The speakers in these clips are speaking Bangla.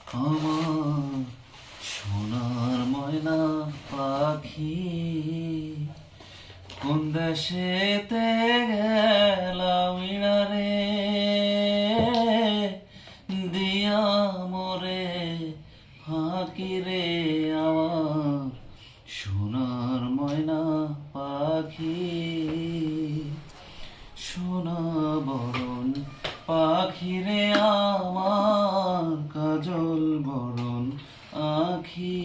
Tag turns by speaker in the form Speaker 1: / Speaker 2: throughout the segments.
Speaker 1: আমার সোনার ময়না পাখি কোন দেশেতে গেলা উইরা রে দিয়া মরে ফাঁকি রে আমার সোনার ময়না পাখি সোনা বরণ পাখি রে আমার কাজল বরণ আখি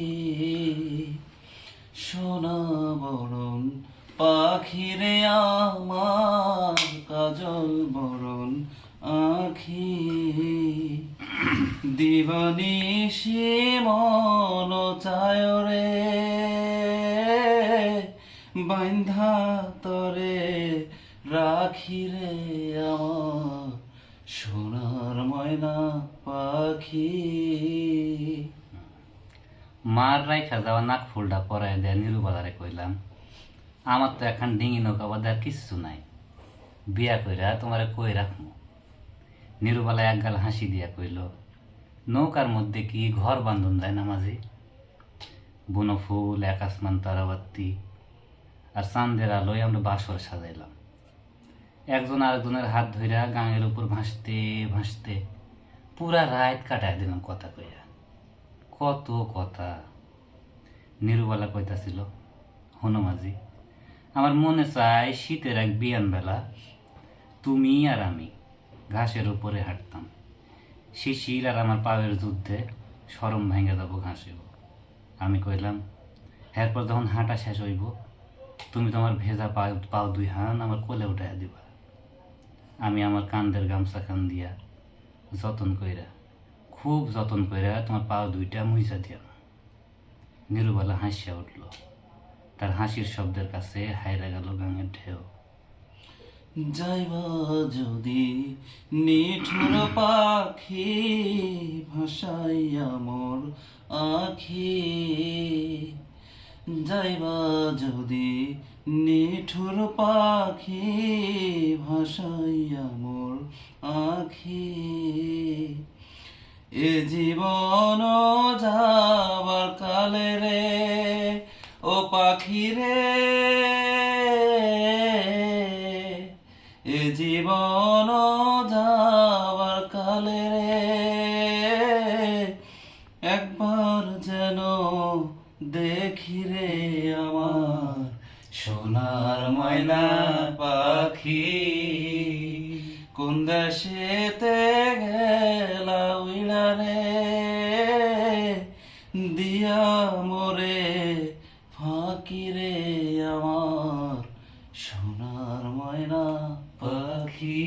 Speaker 1: সোনা বরণ পাখি রে আমার কাজল বরণ আখি দিবানিশি মন চায় রে বান্ধা তরে রাখি রে আমার সোনার ময়না পাখি।
Speaker 2: মার রাইখা যাওয়া নাক ফুলটা পরাই দেয় নিরুবালারে কইলাম, আমার তো এখন ডিঙি নৌকা বাদে আর কিচ্ছু নাই, বিয়া কইরা তোমারে কই রাখবো। নিরুবালা একগাল হাসি দিয়া কইল, নৌকার মধ্যে কি ঘর বান্ধন যায় না মাঝি? বুনো ফুল, এক আসমান তারাবাতি আর চাঁদের আলোয় আমরা বাসর সাজাইলাম। একজন আরেকজনের হাত ধইরা গাঙের উপর ভাসতে ভাসতে পুরা রাত কাটায় দিলাম কথা কইয়া। কত কথা। নিরুবালা কইতাছিল, হনো মাঝি, আমার মনে চায় শীতের এক বিয়ান বেলা তুমি আর আমি ঘাসের উপরে হাঁটতাম, শিশির আর আমার পায়ের যুদ্ধে শরম ভেঙে যাবো ঘাসেও। আমি কইলাম, এরপর যখন হাঁটা শেষ হইব তুমি তোমার ভেজা পাও দুই হান আমার কোলে উঠাইয়া দিবা। আমি আমার কান্দের গামছা খান দিয়া যতন কইরা, খুব যতন কইরা তোমার পাও দুইটা মুইজা দিয়া। নিরুবালা হাসিয়া উঠল, তার হাসির শব্দের কাছে হাইরা গেল গাঙের ঢেউ।
Speaker 1: যাইবা যদি নিঠুর পাখি ভাসাইয়া মোর আখি, যাইবা যদি নিঠুর পাখি ভাসাইয়া মোর আখি, এ জীবন যাবার কালে রে ও পাখি রে, এ জীবন যাবার কালে রে একবার যেন দেখি রে আমার সোনার ময়না পাখি কোন দেশেতে গেলা উইলা রে দিয়া মোরে ফাঁকি রে আমার সোনার ময়না পাখি।